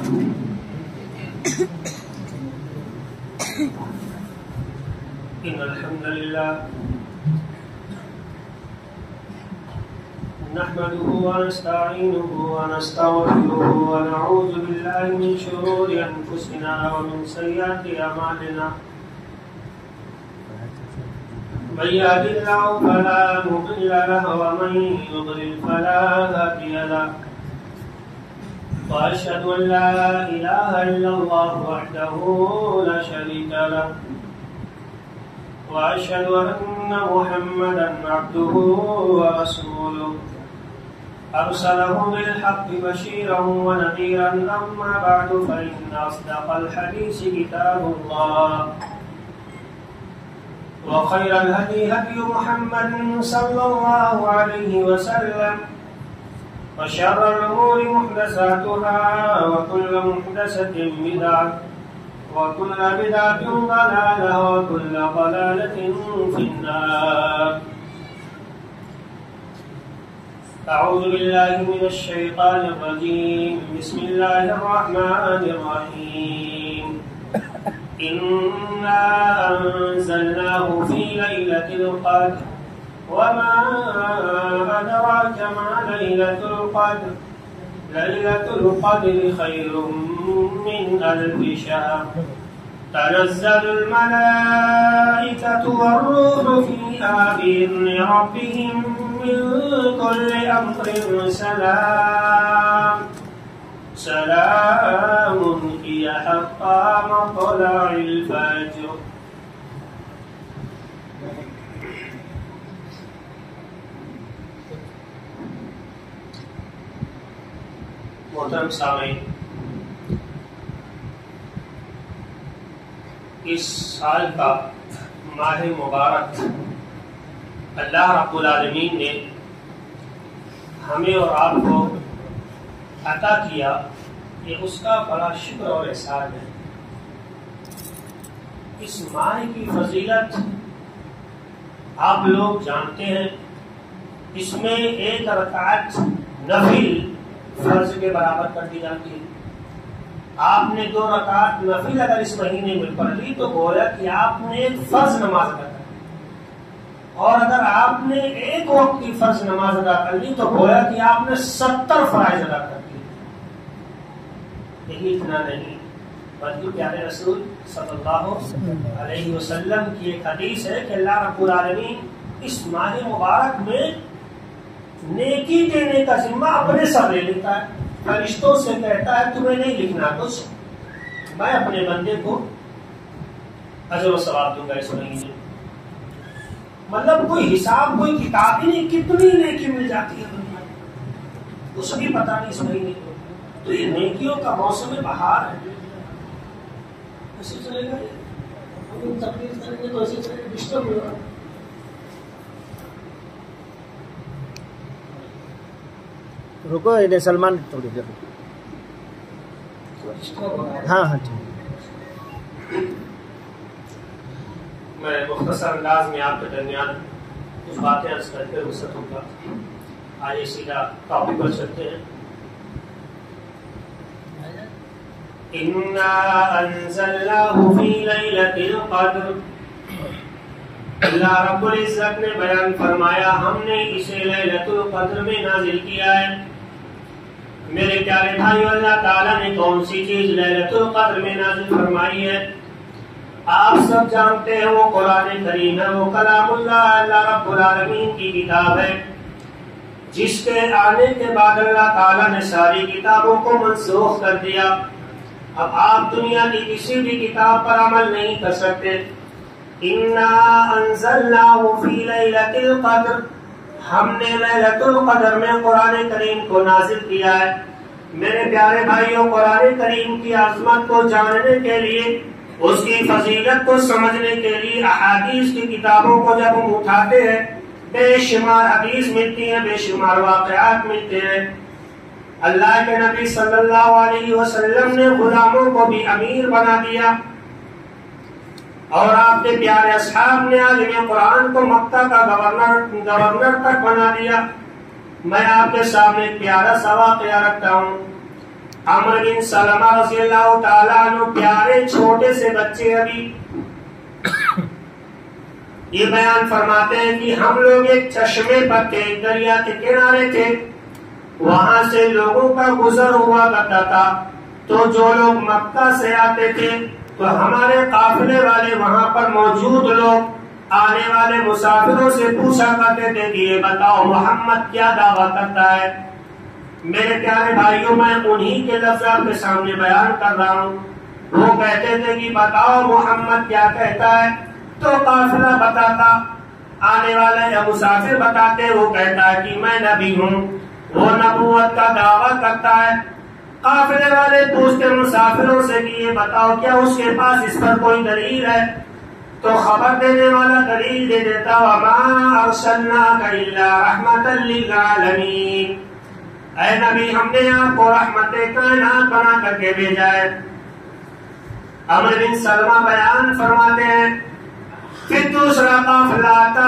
إن الحمد لله نحمده ونستعينه ونستغفره ونعوذ بالله من شرور أنفسنا ومن سيئات أعمالنا من يهد الله فلا مضل له ومن يضلل فلا هادي له وأشهد أن لا إله إلا الله وحده لا شريك له وأشهد أن محمدا عبده ورسوله أرسله بالحق بشيرا ونذيرا أما بعد فإن أصدق الحديث كتاب الله وخير الهدي هدي محمد صلى الله عليه وسلم وشر الأمور محدثاتها وكل محدثة بدعة وكل بدعة ضلالة وكل ضلالة في النار. أعوذ بالله من الشيطان الرجيم. بسم الله الرحمن الرحيم. إنا أنزلناه في ليلة القدر وما أدراك ما ليلة القدر ليلة القدر خير من ألف شهر تنزل الملائكة والروح فيها بإذن ربهم من كل أمر سلام هي حتى مطلع الفجر. محترم سامعین، اس سال کا ماہ مبارک اللہ رب العالمین نے ہمیں اور آپ کو عطا کیا، یہ اس کا بڑا شکر اور احسان ہے۔ اس ماہ کی فضیلت آپ لوگ جانتے ہیں، اس میں ایک رکعت نفل فرض کے برابر کر دی جاتی ہے۔ آپ نے 2 رکعت نفل اگر اس مہینے میں پڑھ لی تو گویا کہ آپ نے ایک فرض نماز ادا کر لی، اور اگر آپ نے ایک وقت کی فرض نماز ادا کر لی تو گویا کہ آپ نے 70 فرائض ادا کر دی۔ یہی اتنا نہیں بلکہ پیارے رسول صلی اللہ علیہ وسلم کی ایک حدیث ہے کہ اللہ رب العالمین اس ماہ مبارک میں نیکی دینے کا ذمہ اپنے سر لے لیتا ہے، فرشتوں سے کہتا ہے تمہیں نہیں لکھنا کچھ، میں اپنے بندے کو اجر و ثواب دوں گا اس مہینے۔ مطلب کوئی حساب، کوئی کتاب ہی نہیں، کتنی نیکی مل جاتی ہے دنیا میں، اس کی پتہ نہیں اس مہینے کو۔ تو یہ نیکیوں کا موسم بہار ہے، ایسے چلے گا، تقریر کریں گے تو ایسے چلے گا، ڈسٹرب ہوگا۔ رکو انہیں سلمان تھوڑی دیر ہاں ٹھیک۔ میں مختصر انداز میں آپ کے درمیان کچھ باتیں عرض کر کے رخصت ہوں گا۔ آئیے سیدھا ٹاپک پر چلتے ہیں۔ اِنَّا أَنزَلْنَاهُ فِي لَيْلَةِ الْقَدْرِ، اللہ رب العزت نے بیان فرمایا ہم نے اسے لیلۃ القدر میں نازل کیا ہے۔ میرے پیارے بھائیو، اللہ تعالیٰ نے کون سی چیز لیلۃ القدر میں نازل فرمائی ہے؟ آپ سب جانتے ہیں وہ قرآن کریم ہے، وہ کلام اللہ، اللہ رب العالمین کی کتاب ہے، جس کے آنے کے بعد اللہ تعالیٰ نے ساری کتابوں کو منسوخ کر دیا۔ اب آپ دنیا کی کسی بھی کتاب پر عمل نہیں کر سکتے۔ اِنَّا أَنزَلْنَاهُ فِي لَيْلَةِ الْقَدْرِ، ہم نے لیلۃ القدر میں قرآن کریم کو نازل کیا ہے۔ میرے پیارے بھائیوں، قرآن کریم کی عظمت کو جاننے کے لیے، اس کی فضیلت کو سمجھنے کے لیے احادیث کی کتابوں کو جب ہم اٹھاتے ہیں، بے شمار حدیث ملتی ہیں، بے شمار واقعات ملتے ہیں۔ اللہ کے نبی صلی اللہ علیہ وسلم نے غلاموں کو بھی امیر بنا دیا، اور آپ کے پیارے اصحاب نے عالم قرآن کو مکہ کا گورنر تک بنا دیا۔ میں آپ کے سامنے ایک پیارا سا واقعہ رکھتا ہوں۔ عمرو بن سلمہ رضی اللہ تعالیٰ عنہ پیارے چھوٹے سے بچے ابھی یہ بیان فرماتے ہیں کہ ہم لوگ ایک چشمے پر تھے، دریا کے کنارے تھے، وہاں سے لوگوں کا گزر ہوا کرتا تھا، تو جو لوگ مکہ سے آتے تھے تو ہمارے قافلے والے وہاں پر موجود لوگ آنے والے مسافروں سے پوچھا کرتے تھے کہ یہ بتاؤ محمد کیا دعویٰ کرتا ہے۔ میرے پیارے بھائیوں میں انہی کے لفظ آپ کے سامنے بیان کر رہا ہوں۔ وہ کہتے تھے کہ بتاؤ محمد کیا کہتا ہے، تو قافلہ بتاتا، آنے والا یا مسافر بتاتے، وہ کہتا ہے کہ میں نبی ہوں، وہ نبوت کا دعویٰ کرتا ہے۔ قافلے والے پوچھتے مسافروں سے کہ یہ بتاؤ کیا اس کے پاس اس پر کوئی دلیل ہے، تو خبر دینے والا دلیل دے دیتا، وَمَا أَرْسَلْنَاكَ إِلَّا رَحْمَةً لِّلْعَالَمِينَ، اے نبی ہم نے آپ کو رحمت کائنات بنا کر کے بھیجا ہے۔ عمرو بن سلمہ بیان فرماتے ہیں پھر دوسرا قافلہ آتا،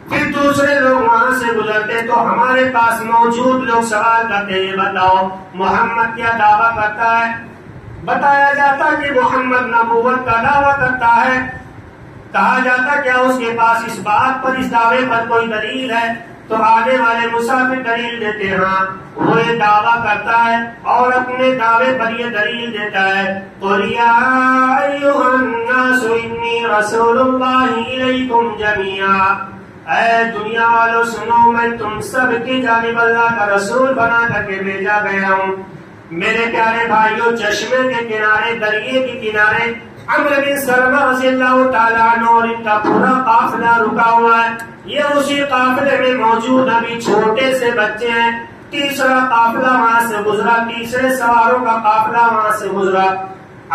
پھر دوسرے لوگ وہاں سے گزرتے تو ہمارے پاس موجود لوگ سوال کرتے ہیں بتاؤ محمد کیا دعویٰ کرتا ہے۔ بتایا جاتا کہ محمد نبوت کا دعویٰ کرتا ہے۔ کہا جاتا کیا اس کے پاس اس بات پر، اس دعوے پر کوئی دلیل ہے، تو آنے والے مسافر دلیل دیتے ہیں ہاں وہ یہ دعویٰ کرتا ہے اور اپنے دعوے پر یہ دلیل دیتا ہے، قُلْ يَا أَيُّهَا النَّاسُ إِنِّي رَسُولُ اللَّهِ إِلَيْكُمْ جَمِيعًا، اے دنیا والو سنو میں تم سب کی جانب اللہ کا رسول بنا کر کے بھیجا گیا ہوں۔ میرے پیارے بھائیوں، چشمے کے کنارے، دریا کے کنارے عمرو بن سلمہ رضی اللہ تعالیٰ عنہ اور ان کا پورا قافلہ رکا ہوا ہے۔ یہ اسی قافلے میں موجود ابھی چھوٹے سے بچے ہیں۔ تیسرا قافلہ وہاں سے گزرا، تیسرے سواروں کا قافلہ وہاں سے گزرا۔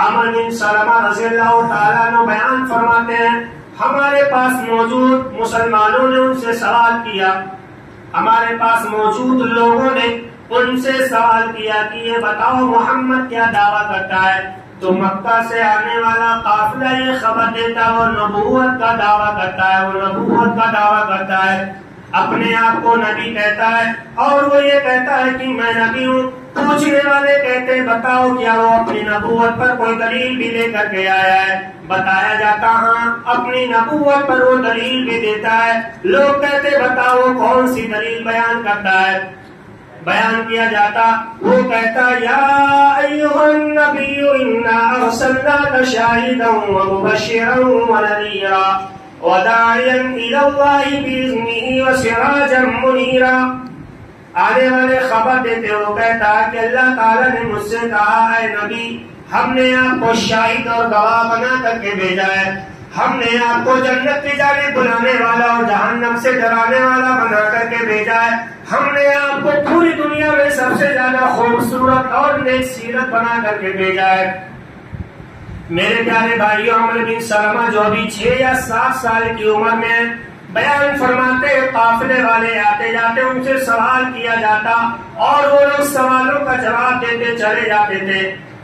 عمرو بن سلمہ رضی اللہ تعالیٰ عنہ بیان فرماتے ہیں ہمارے پاس موجود مسلمانوں نے ان سے سوال کیا، ہمارے پاس موجود لوگوں نے ان سے سوال کیا کہ یہ بتاؤ محمد کیا دعویٰ کرتا ہے، تو مکہ سے آنے والا قافلہ یہ خبر دیتا وہ نبوت کا دعویٰ کرتا ہے، وہ نبوت کا دعویٰ کرتا ہے، اپنے آپ کو نبی کہتا ہے اور وہ یہ کہتا ہے کہ میں نبی ہوں۔ پوچھنے والے کہتے بتاؤ کیا وہ اپنی نبوت پر کوئی دلیل بھی لے کر کے آیا ہے؟ بتایا جاتا ہاں اپنی نبوت پر وہ دلیل بھی دیتا ہے۔ لوگ کہتے بتاؤ وہ کون سی دلیل بیان کرتا ہے؟ بیان کیا جاتا وہ کہتا یا ایھا النبی انا ارسلناک شاہدا ومبشرا ونذیرا وداعیا الی اللہ باذنہ وسراجا منیرا۔ آنے والے خبر دیتے وہ کہتا کہ اللہ تعالیٰ نے مجھ سے کہا اے نبی ہم نے آپ کو شاہد اور گواہ بنا کر کے بھیجا ہے، ہم نے آپ کو جنت کی جانب بلانے والا اور جہنم سے ڈرانے والا بنا کر کے بھیجا ہے، ہم نے آپ کو پوری دنیا میں سب سے زیادہ خوبصورت اور نیک سیرت بنا کر کے بھیجا ہے۔ میرے پیارے بھائیوں، عمرو بن سلمہ جو ابھی 6 یا 7 سال کی عمر میں بیان فرماتے قافلے والے آتے جاتے ان سے سوال کیا جاتا اور وہ لوگ سوالوں کا جواب دیتے چلے جاتے تھے،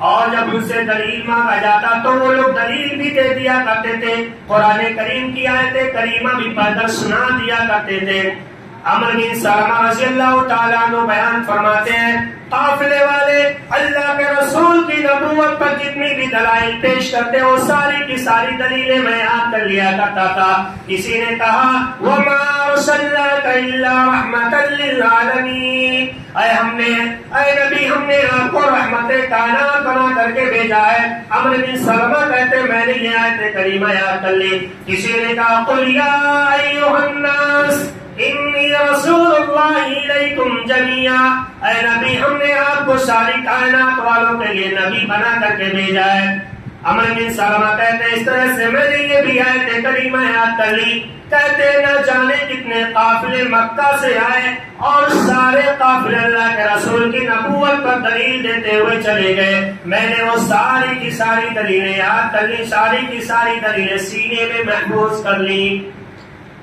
اور جب ان سے دلیل مانگا جاتا تو وہ لوگ دلیل بھی دے دیا کرتے تھے، قرآن کریم کی آیت کریمہ بھی پڑھ کر سنا دیا کرتے تھے۔ عمرو بن سلمہ رضی اللہ تعالیٰ عنہ بیان فرماتے ہیں قافلے والے اللہ کے رسول کی نبوت پر جتنی بھی دلائل پیش کرتے وہ ساری کی ساری دلیلیں میں یاد کر لیا کرتا تھا۔ کسی نے کہا وَمَا أَرْسَلْنَاكَ إِلَّا رَحْمَةً لِّلْعَالَمِينَ، اے نبی ہم نے آپ کو رحمت کائنات بنا کر کے بھیجا ہے۔ عمرو بن سلمہ کہتے میں نے یہ آیت کریمہ یاد کر لی۔ کسی نے کہا قُلْ يَا أَيُّهَا النَّاسُ انی رسول اللہ علیکم جمیعا، اے نبی ہم نے آپ کو ساری کائنات والوں کے لیے نبی بنا کر کے بھیجا ہے۔ عمرو بن سلمہ کہتے ہیں اس طرح سے میں نے یہ بھی آیت کریمہ یاد کر لی۔ کہتے نہ جانے کتنے قافلے مکہ سے آئے اور سارے قافلے اللہ کے رسول کی نبوت پر دلیل دیتے ہوئے چلے گئے، میں نے وہ ساری کی ساری دلیلیں یاد کر لی، ساری کی ساری دلیلیں سینے میں محفوظ کر لی۔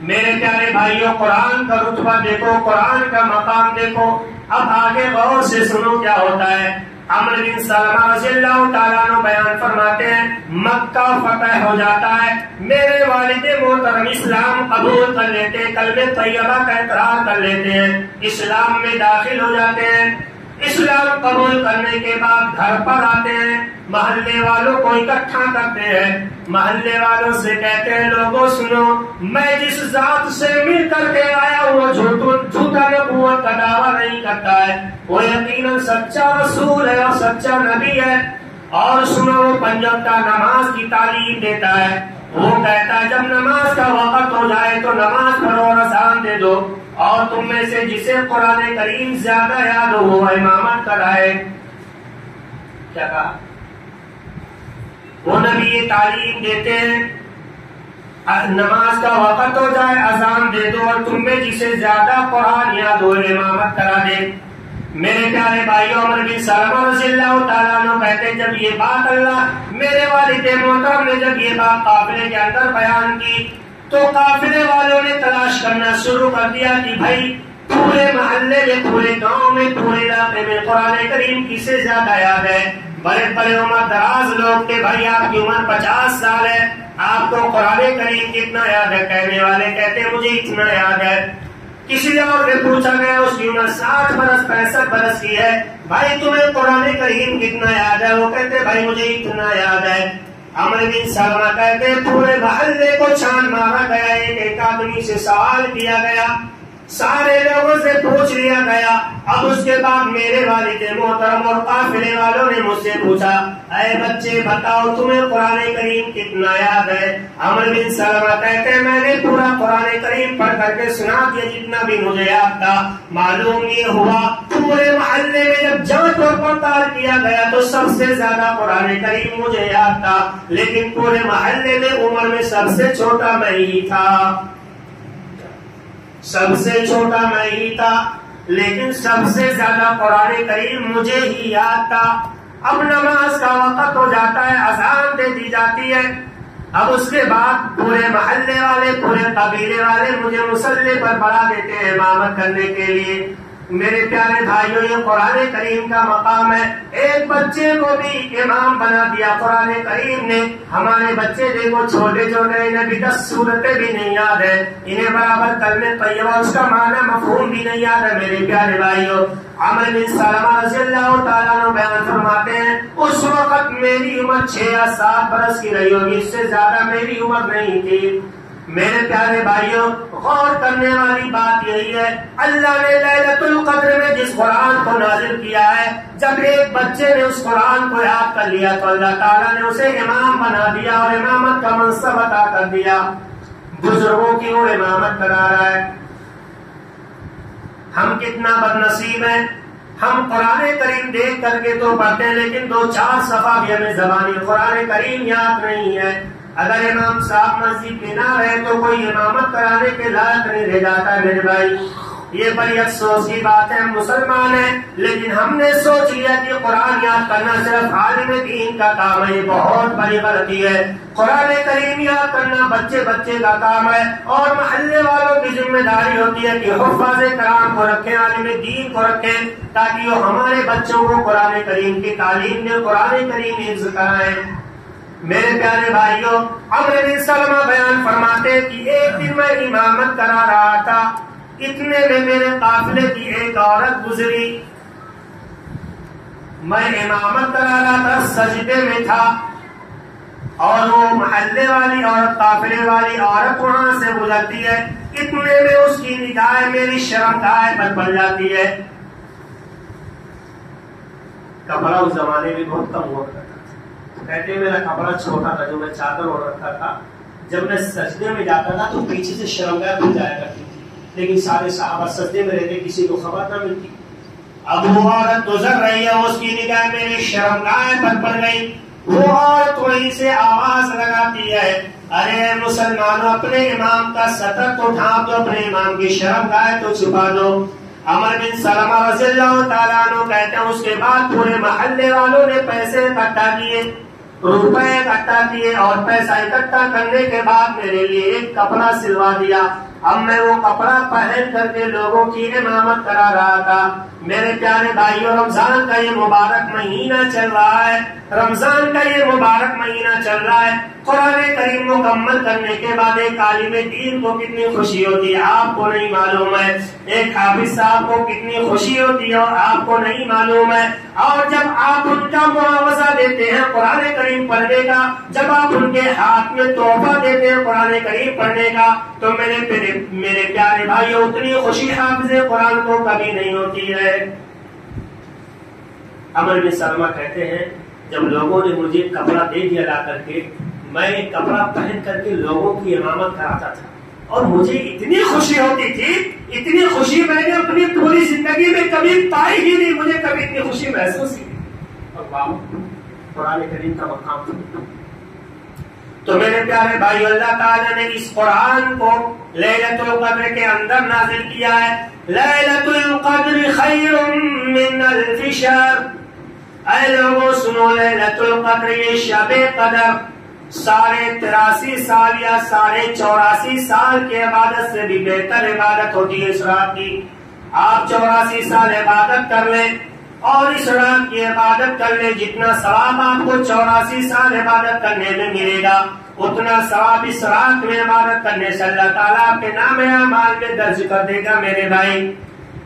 میرے پیارے بھائیوں، قرآن کا رتبہ دیکھو، قرآن کا مقام دیکھو۔ اب آگے غور سے سنو کیا ہوتا ہے۔ عمرو بن سلمہ رضی اللہ تعالیٰ عنہ بیان فرماتے ہیں مکہ فتح ہو جاتا ہے، میرے والد محترم اسلام قبول کر لیتے ہیں، کلمہ طیبہ کا اقرار کر لیتے ہیں، اسلام میں داخل ہو جاتے ہیں۔ اسلام قبول کرنے کے بعد گھر پر آتے ہیں، محلے والوں کو اکٹھا کرتے ہیں، محلے والوں سے کہتے ہیں لوگوں سنو، میں جس ذات سے مل کر کے آیا ہوں جھوٹا نبوت کا دعویٰ نہیں کرتا ہے، وہ یقیناً سچا رسول ہے اور سچا نبی ہے، اور سنو وہ 5 وقت نماز کی تعلیم دیتا ہے، وہ کہتا ہے جب نماز کا وقت ہو جائے تو نماز پڑھو اور اذان دے دو، اور تم میں سے جسے قرآن کریم زیادہ یاد ہو وہ امامت کرائے۔ کیا کہا؟ وہ نبی یہ تعلیم دیتے ہیں نماز کا وقت ہو جائے اذان دے دو اور تم میں جسے زیادہ قرآن یاد ہو امامت کرا دے۔ میرے پیارے بھائیوں، عمر بن سلمہ رضی اللہ تعالیٰ عنہ کہتے ہیں جب یہ بات اللہ میرے والد محترم نے جب یہ بات قافلے کے اندر بیان کی تو قافلے والوں نے تلاش کرنا شروع کر دیا کہ بھائی پورے محلے میں، پورے گاؤں میں، پورے علاقے میں قرآن کریم کسے زیادہ یاد ہے؟ بڑے بڑے عمر دراز لوگ کے بھائی آپ کی عمر 50 سال ہے، آپ کو قرآن کریم کتنا یاد ہے؟ کہنے والے کہتے ہیں مجھے اتنا یاد ہے۔ کسی اور نے پوچھا گیا اس کی عمر 60 برس 65 برس کی ہے، بھائی تمہیں قرآن کریم کتنا یاد ہے؟ وہ کہتے بھائی مجھے اتنا یاد ہے۔ عمر بن سلمہ کہتے پورے محلے کو چھان مارا گیا، ایک آدمی سے سوال کیا گیا، سارے لوگوں سے پوچھ لیا گیا، اب اس کے بعد میرے والد محترم اور قافلے والوں نے مجھ سے پوچھا اے بچے بتاؤ تمہیں قرآن کریم کتنا یاد ہے؟ عمر بن سلمہ کہتے ہیں میں نے پورا قرآن کریم پڑھ کر کے سنا دیا جتنا بھی مجھے یاد تھا۔ معلوم یہ ہوا پورے محلے میں جب جانچ اور پڑتال کیا گیا تو سب سے زیادہ قرآن کریم مجھے یاد تھا، لیکن پورے محلے میں عمر میں سب سے چھوٹا میں ہی تھا، سب سے چھوٹا میں ہی تھا، لیکن سب سے زیادہ قرآن کریم مجھے ہی یاد تھا۔ اب نماز کا وقت ہو جاتا ہے، اذان دے دی جاتی ہے، اب اس کے بعد پورے محلے والے، پورے قبیلے والے مجھے مصلی پر بڑھا دیتے ہیں امامت کرنے کے لیے۔ میرے پیارے بھائیوں یہ قرآن کریم کا مقام ہے، ایک بچے کو بھی امام بنا دیا قرآن کریم نے۔ ہمارے بچے دیکھو چھوٹے چھوٹے، انہیں بھی 10 سورتیں بھی نہیں یاد ہے، انہیں برابر کلمہ طیبہ اس کا معنی مفہوم بھی نہیں یاد ہے۔ میرے پیارے بھائیوں عمر بن سلمہ رضی اللہ تعالیٰ عنہ بیان فرماتے ہیں اس وقت میری عمر 6 یا 7 برس کی رہی ہوگی، اس سے زیادہ میری عمر نہیں تھی۔ میرے پیارے بھائیوں غور کرنے والی بات یہی ہے اللہ نے لیلۃ القدر میں جس قرآن کو نازل کیا ہے، جب ایک بچے نے اس قرآن کو یاد کر لیا تو اللہ تعالیٰ نے اسے امام بنا دیا اور امامت کا منصب عطا کر دیا۔ بزرگوں کی وہ امامت کرا رہا ہے۔ ہم کتنا بد نصیب ہیں، ہم قرآن کریم دیکھ کر کے تو پڑھتے ہیں لیکن 2-4 صفحہ بھی ہمیں زبانی قرآن کریم یاد نہیں ہے۔ اگر امام صاحب مسجد میں نہ رہے تو کوئی امامت کرانے کے لائق نہیں رہ جاتا ہے۔ میرے بھائی یہ بڑی افسوس کی بات ہے، ہم مسلمان ہیں لیکن ہم نے سوچ لیا کہ قرآن یاد کرنا صرف عالم دین کا کام ہے، یہ بہت بڑی غلطی ہے۔ قرآن کریم یاد کرنا بچے بچے کا کام ہے اور محلے والوں کی ذمہ داری ہوتی ہے کہ حفاظ کرام کو رکھیں، عالم دین کو رکھیں تاکہ وہ ہمارے بچوں کو قرآن کریم کی تعلیم دیں، قرآن کریم حفظ کرائیں۔ میرے پیارے بھائیوں عمر بن سلمہ بیان فرماتے کہ ایک دن میں امامت کرا رہا تھا، اتنے میں میرے قافلے کی ایک عورت گزری، میں امامت کرا رہا تھا، سجدے میں تھا اور وہ محلے والی عورت، قافلے والی عورت وہاں سے گزرتی ہے، اتنے میں اس کی نگاہ میری شرمگاہ پر پڑ جاتی ہے۔ کپڑا اس زمانے میں بہت کم ہوا کرتا تھا، کہتے ہیں میرا کپڑا چھوٹا تھا جو میں چادر اوڑھ رکھا تھا، جب میں سجدے میں جاتا تھا تو پیچھے سے شرمگاہ کھل جایا کرتی تھی، لیکن سارے صحابہ سجدے میں رہتے، کسی کو خبر نہ ملتی۔ اب وہ عورت گزر رہی ہے، اس کی نگاہ میری شرمگاہ پر پڑ گئی، وہ عورت وہیں سے آواز لگاتی ہے ارے مسلمانوں اپنے امام کا سطر تو ڈھانپ دو، اپنے امام کی شرمگاہ تو چھپا دو۔ عمر بن سلمہ رضی اللہ تعالیٰ عنہ کہتے ہیں اس کے بعد پورے محلے والوں نے پیسے اکٹھا کیے، روپے اکٹھا کیے اور پیسہ اکٹھا کرنے کے بعد میرے لیے ایک کپڑا سلوا دیا، اب میں وہ کپڑا پہن کر کے لوگوں کی امامت کرا رہا تھا۔ میرے پیارے بھائیوں، رمضان کا یہ مبارک مہینہ چل رہا ہے، رمضان کا یہ مبارک مہینہ چل رہا ہے۔ قرآن کریم مکمل کرنے کے بعد ایک عالم دین کو کتنی خوشی ہوتی ہے آپ کو نہیں معلوم ہے، ایک حافظ صاحب کو کتنی خوشی ہوتی ہے اور آپ کو نہیں معلوم ہے۔ اور جب آپ ان کا معاوضہ دیتے ہیں قرآن کریم پڑھنے کا، جب آپ ان کے ہاتھ میں تحفہ دیتے ہیں قرآن کریم پڑھنے کا، تو میرے پیارے بھائیوں اتنی خوشی حافظ قرآن کو کبھی نہیں ہوتی ہے۔ عمر بن سلمہ کہتے ہیں جب لوگوں نے مجھے کپڑا دے دیا لا کر کے، میں ایک کپڑا پہن کر کے لوگوں کی امامت کراتا تھا اور مجھے اتنی خوشی ہوتی تھی، اتنی خوشی میں نے اپنی پوری زندگی میں کبھی پائی ہی نہیں، مجھے کبھی اتنی خوشی محسوس ہی نہیں۔ اور بابا قرآن کریم کا مقام تو میرے پیارے بھائی، اللہ تعالیٰ نے اس قرآن کو لیلۃ القدر کے اندر نازل کیا ہے۔ لیلۃ القدر خیر من الف شہر، اے لوگوں سنو، لیلۃ القدر یہ شب قدر 83.5 سال یا 84.5 سال کی عبادت سے بھی بہتر عبادت ہوتی ہے اس رات کی۔ آپ 84 سال عبادت کر لیں اور اس رات کی عبادت کر لیں، جتنا ثواب آپ کو 84 سال عبادت کرنے میں ملے گا، اتنا ثواب اس رات میں عبادت کرنے سے اللہ تعالیٰ آپ کے نام اعمال میں درج کر دے گا۔ میرے بھائی،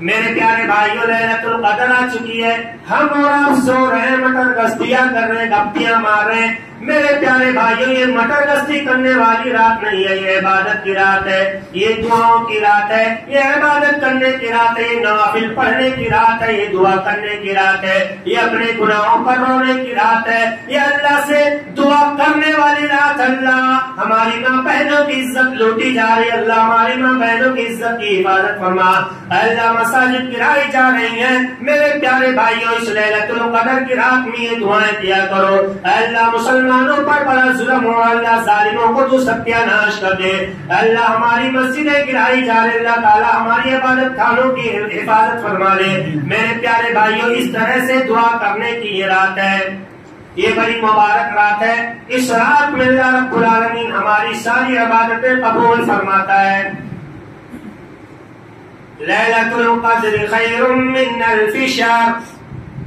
میرے پیارے بھائیوں، لیلۃ القدر آ چکی ہے، ہم اور آپ سو رہے ہیں، مٹر گستیاں کر رہے ہیں، گپیاں مار رہے ہیں۔ میرے پیارے بھائیوں، یہ مٹر گستی کرنے والی رات نہیں ہے، یہ عبادت کی رات ہے، یہ دعاؤں کی رات ہے، یہ عبادت کرنے کی رات ہے، یہ نوافل پڑھنے کی رات ہے، یہ دعا کرنے کی رات ہے، یہ اپنے گناہوں پر رونے کی رات ہے، یہ اللہ سے دعا کرنے والی رات۔ اللہ ہماری ماں بہنوں کی عزت لوٹی جا رہی ہے، اللہ ہماری ماں بہنوں کی عزت کی حفاظت فرما، اللہ مساجد گرائی جا رہی ہیں۔ میرے پیارے بھائیوں، اس لیلۃ القدر کی رات میں یہ دعائیں کیا کرو، اللہ مسلمانوں پر بڑا ظلم ہو، اللہ ظالموں کو تو ستیہ ناش کر دے، اللہ ہماری مسجدیں گرائی جا رہی، اللہ تعالیٰ ہماری عبادت خانوں کی حفاظت فرما لے۔ میرے پیارے بھائیوں، اس طرح سے دعا کرنے کی یہ رات ہے، یہ بڑی مبارک رات ہے۔ اس رات میں اللہ رب العالمین ہماری ساری عبادتیں قبول فرماتا ہے۔ لیلۃ القدر خیر من الف شہر،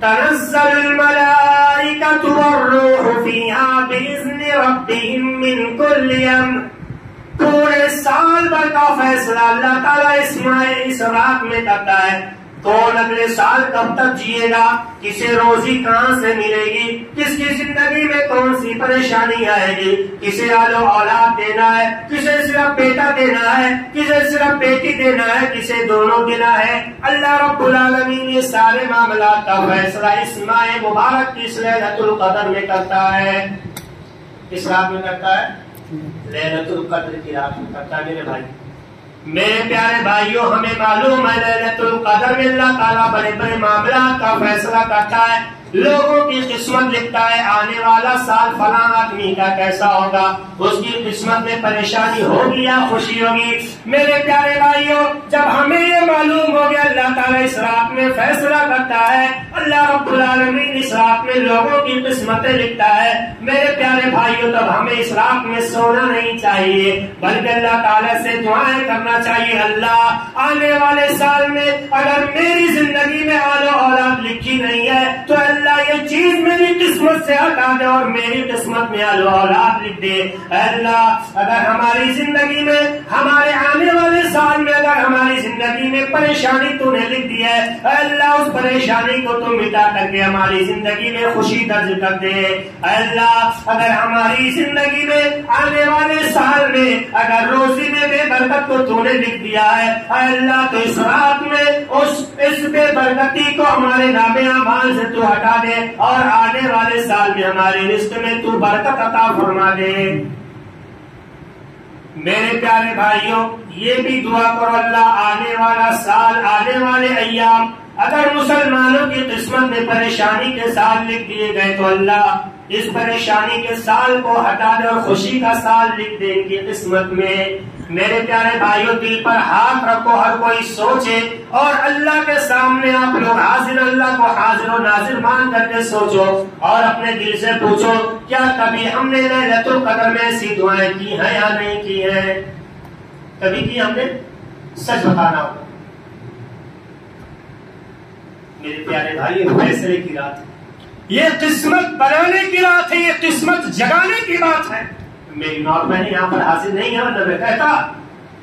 تنزل الملائکۃ والروح فیہا بإذن ربہم من کل امر۔ پورے سال بھر کا فیصلہ اللہ تعالیٰ اس رات میں کرتا ہے، کون اگلے سال کب تک جیے گا، کسے روزی کہاں سے ملے گی، کس کی زندگی میں کون سی پریشانی آئے گی، کسے آل و اولاد دینا ہے، کسے صرف بیٹا دینا ہے، کسے صرف بیٹی دینا ہے، کسے دونوں دینا ہے۔ اللہ رب العالمین یہ سارے معاملات کا فیصلہ اس ماہ مبارک کی اس لیلۃ القدر میں کرتا ہے، اس رات میں کرتا ہے، لیلۃ القدر کی رات میں کرتا ہے۔ میرے بھائی، میرے پیارے بھائیوں، ہمیں معلوم ہے لیلۃ القدر میں اللہ تعالیٰ بڑے بڑے معاملات کا فیصلہ کرتا ہے، لوگوں کی قسمت لکھتا ہے، آنے والا سال فلاں آدمی کا کیسا ہوگا، اس کی قسمت میں پریشانی ہوگی یا خوشی ہوگی۔ میرے پیارے بھائیوں، جب ہمیں یہ معلوم ہو گیا اللہ تعالیٰ اس رات میں فیصلہ کرتا ہے، اللہ رب العالمین اس رات میں لوگوں کی قسمتیں لکھتا ہے، میرے پیارے بھائیوں، تب ہمیں اس رات میں سونا نہیں چاہیے، بلکہ اللہ تعالیٰ سے دعائیں کرنا چاہیے۔ اللہ آنے والے سال میں اگر میری زندگی میں آل و اولاد لکھی نہیں ہے تو اللہ یہ چیز میری قسمت سے ہٹا دے اور میری قسمت میں آل و اولاد لکھ دے۔ اللہ اگر ہماری زندگی میں، ہمارے آنے والے سال میں اگر ہماری زندگی میں پریشانی تو نے لکھ دی ہے، اللہ اس پریشانی کو تو مٹا کر کے ہماری زندگی میں خوشی درج کر دے۔ اللہ اگر ہماری زندگی میں آنے والے سال میں اگر روزی میں بے برکت کو تو نے لکھ دیا ہے، اللہ تو اس رات میں اس بے برکتی کو ہمارے نام اعمال سے تو ہٹا دے اور آنے والے سال میں ہمارے رزق میں تو برکت عطا فرما دے۔ میرے پیارے بھائیوں، یہ بھی دعا کرو، اللہ آنے والا سال، آنے والے ایام اگر مسلمانوں کی قسمت میں پریشانی کے سال لکھ دیے گئے تو اللہ اس پریشانی کے سال کو ہٹا دے اور خوشی کا سال لکھ دے ان کی قسمت میں۔ میرے پیارے بھائیوں، دل پر ہاتھ رکھو، ہر کوئی سوچے اور اللہ کے سامنے آپ لوگ حاضر، اللہ کو حاضر و ناظر مان کر کے سوچو اور اپنے دل سے پوچھو، کیا کبھی ہم نے لیلۃ القدر میں ایسی دعائیں کی ہیں یا نہیں کی ہیں؟ کبھی کی ہم نے؟ سچ بتانا ہوگا میرے پیارے بھائی، فیصلے کی رات ہے، یہ قسمت بنانے کی رات ہے، یہ قسمت جگانے کی بات ہے. میری موت میں یہاں پر حاضر نہیں ہے ورنہ میں کہتا،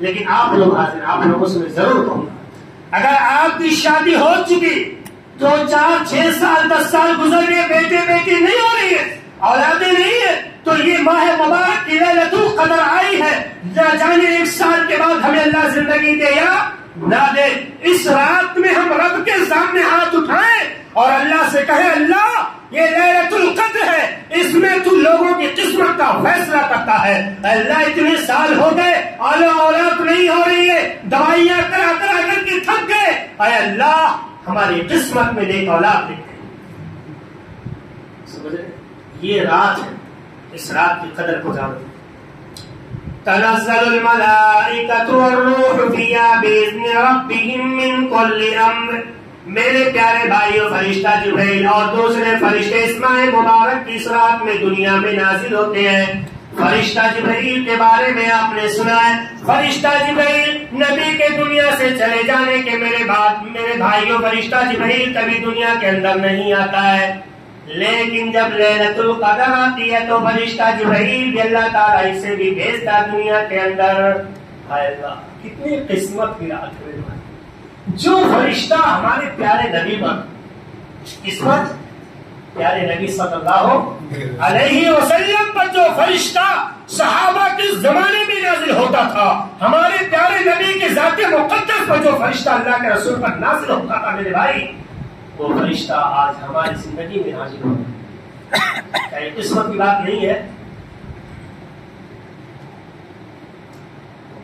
لیکن آپ لوگ حاضر، آپ لوگوں سے میں ضرور کہوں گا اگر آپ کی شادی ہو چکی 2 4 6 سال 10 سال گزر گئے، بیٹے بیٹی نہیں ہو رہی ہے، اولادیں نہیں ہے، تو یہ ماہ مبارک کی لیلۃ القدر آئی ہے. جانے 1 سال کے بعد ہمیں اللہ زندگی دے یا نہ دے، اس رات میں ہم رب کے سامنے ہاتھ اٹھائیں اور اللہ سے کہیں اللہ یہ لیلۃ القدر ہے، اس میں تو لوگوں کی قسمت کا فیصلہ کرتا ہے. اللہ اتنے سال ہو گئے اولاد نہیں ہو رہی ہے، دوائیاں کرا کرا کر کے تھک گئے، اے اللہ ہماری قسمت میں نیک اولاد لکھ دے. سمجھ رہے؟ یہ رات ہے، اس رات کی قدر کو جانو. تنزل الملائکۃ والروح فیہا بإذن ربہم من کل امر. میرے پیارے بھائیوں، فرشتہ جبرائیل اور دوسرے فرشتے اس ماہ مبارک کی اس رات میں دنیا میں نازل ہوتے ہیں. فرشتہ جبرائیل کے بارے میں آپ نے سنا ہے، فرشتہ جبرائیل نبی کے دنیا سے چلے جانے کے میرے بھائیوں، فرشتہ جبرائیل کبھی دنیا کے اندر نہیں آتا ہے، لیکن جب لیلۃ القدر آتی ہے تو فرشتہ جبرائیل بھی اللہ تعالیٰ اسے بھی بھیجتا دنیا کے اندر. اللہ کتنی قسمت کی رات ہے جو فرشتہ ہمارے پیارے نبی پر، قسمت پیارے نبی صلی اللہ علیہ وسلم پر جو فرشتہ صحابہ کے زمانے میں نازل ہوتا تھا، ہمارے پیارے نبی کے ذات مقدس پر جو فرشتہ اللہ کے رسول پر نازل ہوتا تھا، میرے بھائی وہ فرشتہ آج ہماری زندگی میں حاضر ہو. کیا یہ قسمت کی بات نہیں ہے؟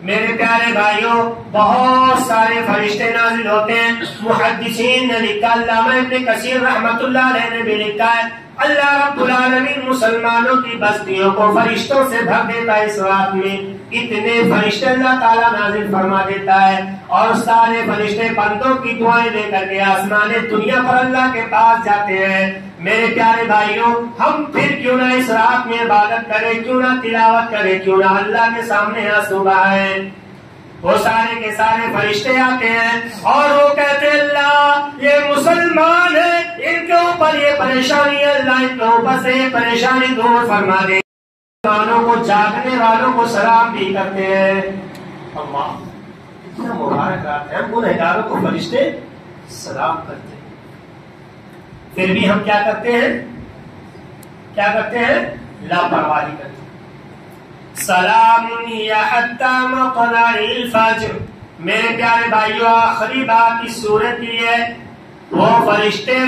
میرے پیارے بھائیوں، بہت سارے فرشتے نازل ہوتے ہیں. محدثین نے لکھا، علامہ ابن کثیر رحمت اللہ علیہ نے بھی لکھا ہے، اللہ رب العالمین مسلمانوں کی بستیوں کو فرشتوں سے بھر دیتا ہے. اس رات میں اتنے فرشتے اللہ تعالیٰ نازل فرما دیتا ہے اور سارے فرشتے بندوں کی دعائیں لے کر کے آسمان دنیا پر اللہ کے پاس جاتے ہیں. میرے پیارے بھائیوں، ہم پھر کیوں نہ اس رات میں عبادت کریں، کیوں نہ تلاوت کریں، کیوں نہ اللہ کے سامنے آنسو بہائیں. وہ سارے کے سارے فرشتے آتے ہیں اور وہ کہتے ہیں اللہ یہ مسلمان ہیں، ان کے اوپر یہ پریشانی ہے، اللہ ان کے اوپر سے یہ پریشانی دور فرما دے. مسلمانوں کو، جاگنے والوں کو سلام بھی کرتے ہیں. اللہ اتنا مبارک رات ہے، ہم گنہگاروں کو فرشتے سلام کرتے ہیں. پھر بھی ہم کیا کرتے ہیں؟ کیا کرتے ہیں؟ لاپرواہی کرتے ہیں. سلام یا حتی مطلع الفجر. میرے پیارے بھائیوں، آخری بات اس سورت کی ہے، وہ فرشتے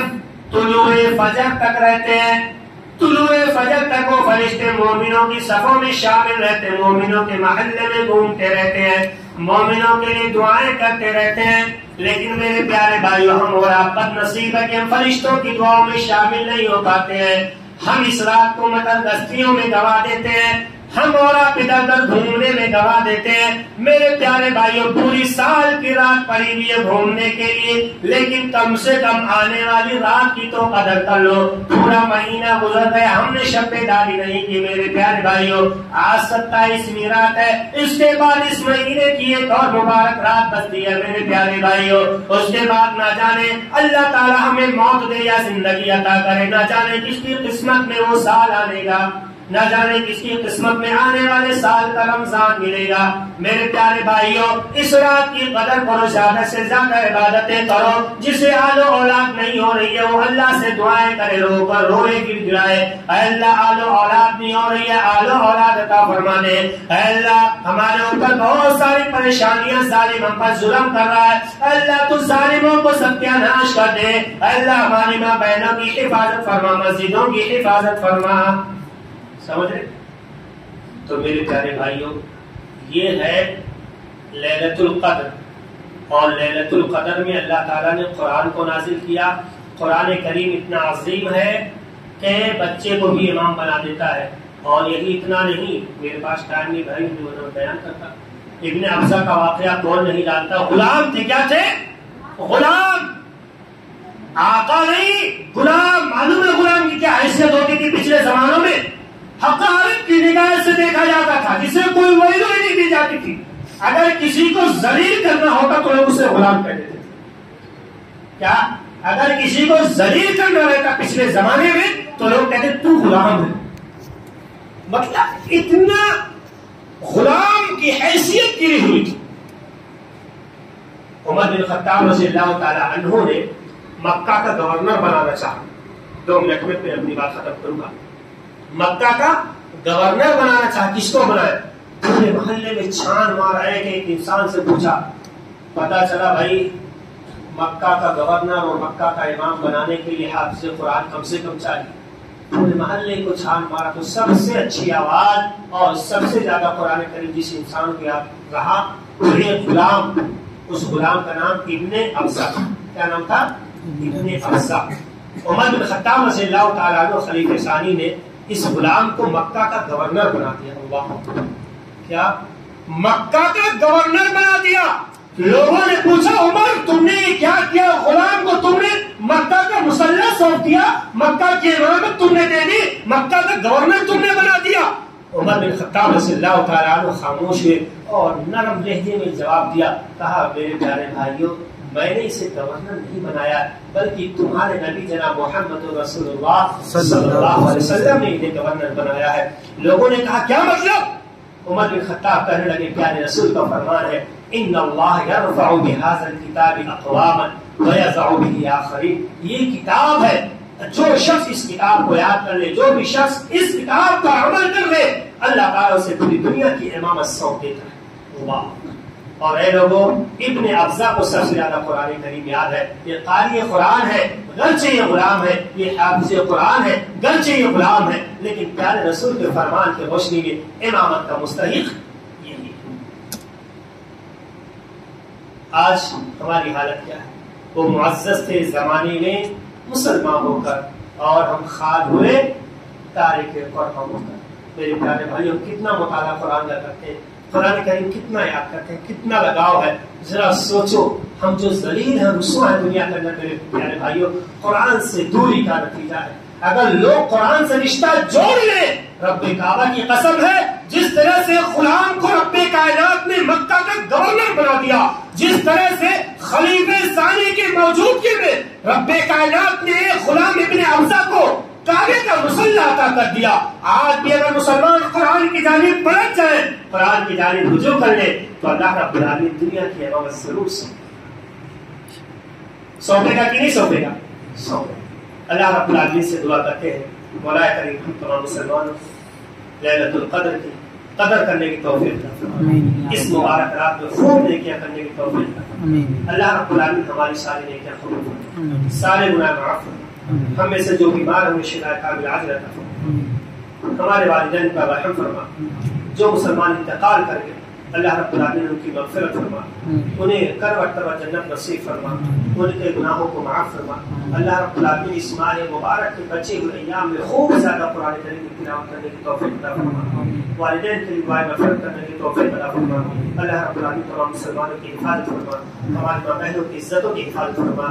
طلوع فجر تک رہتے ہیں. طلوع فجر تک وہ فرشتے مومنوں کی صفوں میں شامل رہتے ہیں، مومنوں کے محلے میں گھومتے رہتے ہیں، مومنوں کے لیے دعائیں کرتے رہتے ہیں. لیکن میرے پیارے بھائیوں، ہم اور آپ بد نصیب ہے کہ ہم فرشتوں کی دعاؤں میں شامل نہیں ہو پاتے ہیں. ہم اس رات کو مطلب گستیوں میں گوا دیتے ہیں، ہم اور آپ ادھر ادھر گھومنے میں گوا دیتے ہیں. میرے پیارے بھائیوں، پوری سال کی رات پڑی ہوئی ہے گھومنے کے لیے، لیکن کم سے کم آنے والی رات کی تو قدر کر لو. پورا مہینہ گزر گیا، ہم نے شب داری نہیں کی. میرے پیارے بھائیوں، آج 27ویں رات ہے، اس کے بعد اس مہینے کی ایک اور مبارک رات بچتی ہے. میرے پیارے بھائیوں، اس کے بعد نہ جانے اللہ تعالیٰ ہمیں موت دے یا زندگی عطا کرے، نہ جانے کس کی قسمت میں وہ سال آنے گا، نہ جانے کس کی قسمت میں آنے والے سال کا رمضان ملے گا. میرے پیارے بھائیوں، اس رات کی قدر کرو، زیادہ سے زیادہ عبادتیں کرو. جسے آل و اولاد نہیں ہو رہی ہے وہ اللہ سے دعائیں کرے، رو کر روئے گر گرائے، اے اللہ آل و اولاد نہیں ہو رہی ہے، آل و اولاد عطا فرما دے. اے اللہ ہمارے اوپر بہت ساری پریشانیاں، ظالم ہم پر ظلم کر رہا ہے، اے اللہ تو ظالموں کو ستیہ ناش کر دے. اے اللہ ہماری ماں بہنوں کی حفاظت فرما، مسجدوں کی حفاظت فرما. سمجھ رہے؟ تو میرے پیارے بھائیوں، یہ ہے لیلۃ القدر. اور لیلۃ القدر میں اللہ تعالیٰ نے قرآن کو نازل کیا. قرآن کریم اتنا عظیم ہے کہ بچے کو بھی امام بنا دیتا ہے. اور یہی اتنا نہیں، میرے پاس ٹائم نہیں بھائی، میں بیان کرتا. ابن ابزہ کا واقعہ کون نہیں جانتا؟ غلام تھے. کیا تھے؟ غلام. آقا نہیں، غلام. معلوم ہے غلام کی کیا حیثیت ہوتی تھی پچھلے زمانوں میں؟ حقارت کی نگاہ سے دیکھا جاتا تھا، جسے کوئی ویلو ہی نہیں دی جاتی تھی. اگر کسی کو ذلیل کرنا ہوتا تو لوگ اسے غلام کہہ دیتے تھے. کیا اگر کسی کو ذلیل کرنا رہتا پچھلے زمانے میں تو لوگ کہتے تو غلام ہے. مطلب اتنا غلام کی حیثیت گری ہوئی تھی. عمر بن خطاب رضی اللہ تعالی عنہ نے مکہ کا گورنر بنانا چاہا. 2 منٹ میں پھر اپنی بات ختم کروں گا. مکہ کا گورنر بنانا چاہا. کس کو بنایا؟ پورے محلے میں چھان مار آئے کہ ایک انسان سے پوچھا, پتا چلا بھائی مکہ کا گورنر اور مکہ کا امام بنانے کے لیے حافظ قرآن کم سے کم چاہیے. پورے محلے کو چھان مارا تو سب سے اچھی آواز اور سب سے زیادہ قرآن کریم جس انسان کو یاد رہا ایک غلام, اس غلام کا نام ابن ابزہ. کیا نام تھا؟ ابن ابزہ. عمر بن خطاب رضی اللہ تعالیٰ عنہ خلیفہ ثانی نے اس غلام کو مکہ کا گورنر بنا دیا. اللہ, کیا مکہ کا گورنر بنا دیا. لوگوں نے پوچھا عمر تم نے کیا کیا؟ غلام کو تم نے مکہ کا مسلح سونپ دیا, مکہ کی امامت تم نے دے دی, مکہ کا گورنر تم نے بنا دیا. عمر بن خطاب رضی اللہ تعالیٰ عنہ خاموش ہوئے اور نرم لہجے میں جواب دیا. کہا میرے پیارے بھائیوں, میں نے اسے گورنر نہیں بنایا بلکہ تمہارے نبی جناب محمد رسول اللہ صلی اللہ علیہ وسلم نے انہیں گورنر بنایا ہے. لوگوں نے کہا کیا مطلب؟ عمر بن خطاب کہنے لگے پیارے رسول کا فرمان ہے ان اللہ یرفع بهذا الكتاب اقواما ويضع به آخرین. یہ کتاب ہے, جو شخص اس کتاب کو یاد کر لے, جو بھی شخص اس کتاب کا عمل کر لے, اللہ تعالیٰ اسے پوری دنیا کی امامت سونپ دیتا ہے. اللہ. اور اے لوگوں, ابن ابزہ کو سب سے زیادہ قرآن کریم یاد ہے. یہ قاری قرآن ہے گرچہ یہ غلام ہے, یہ حافظ قرآن ہے گرچہ یہ غلام ہے, لیکن پیارے رسول کے فرمان کی روشنی میں امامت کا مستحق یہی. آج ہماری حالت کیا ہے؟ وہ معزز تھے زمانے میں مسلمان ہو کر اور ہم خال ہوئے تاریخ قرآن ہو کر. میرے پیارے بھائیوں, کتنا مطالعہ قرآن کا کرتے ہیں, قرآن کریم کتنا یاد کرتے ہیں, کتنا لگاؤ ہے. ذرا سوچو, ہم جو ذلیل ہیں رسوا ہے دنیا کے اندر میرے پیارے بھائیوں, قرآن سے دوری کا نتیجہ ہے. اگر لوگ قرآن سے رشتہ جوڑ لیں, رب کعبہ کی قسم ہے جس طرح سے غلام کو رب کائنات نے مکہ کا گورنر بنا دیا, جس طرح سے خلیفہ ثانی کی موجودگی میں رب کائنات نے غلام ابن ابزہ کو کعبے کا مسلح عطا کر دیا. آج بھی اگر مسلمان قرآن کی جانب پلٹ جائیں, قرآن کی جانب رجوع کر لیں, تو اللہ رب العالمین دنیا کی امامت ضرور سونپے گا کہ نہیں سونپے گا؟ سونپے. اللہ رب العالمین سے دعا کرتے ہیں مولا کریم ہم تمام مسلمانوں لیلۃ القدر کی قدر کرنے کی توفیق عطا، اس مبارک رات میں خوب نیکیاں کرنے کی توفیق عطا. اللہ رب العالمین ہماری ساری نیکیاں قبول فرمائے, سارے گناہ معاف فرمائے. ہم میں سے جو بیمار ہیں شفا کامل عاجل عطا فرمائے. ہمارے والدین کا رحم فرما. جو مسلمان انتقال کر گئے اللہ رب العالمین ان کی مغفرت فرما, انہیں کروٹ کروٹ جنت نصیب فرما, ان کے گناہوں کو معاف فرما. اللہ رب العالمین اس ماہ مبارک کے بچے ہوئے ایام میں خوب زیادہ قرآن کریم کی تلاوت کرنے کی توفیق عطا فرما. والدین کے لیے دعائیں مغفرت کرنے کی توفیق عطا فرما. اللہ رب العالمین تمام مسلمانوں کی حفاظت فرما, ہماری ماں بہنوں کی عزتوں کی حفاظت فرما,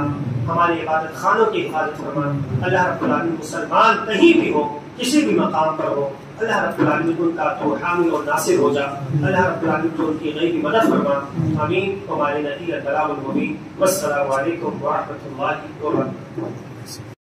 ہماری عبادت خانوں کی حفاظت فرما. اللہ رب العالمین مسلمان کہیں بھی ہو, کسی بھی مقام پر ہو, اللہ رب العالمین ان کا تو حامی اور ناصر ہو جا. اللہ رب العالمین تو ان کی غیبی مدد فرما. آمین. ہمارے نبی البلاغ المبین. والسلام علیکم ورحمۃ اللہ وبرکاتہ.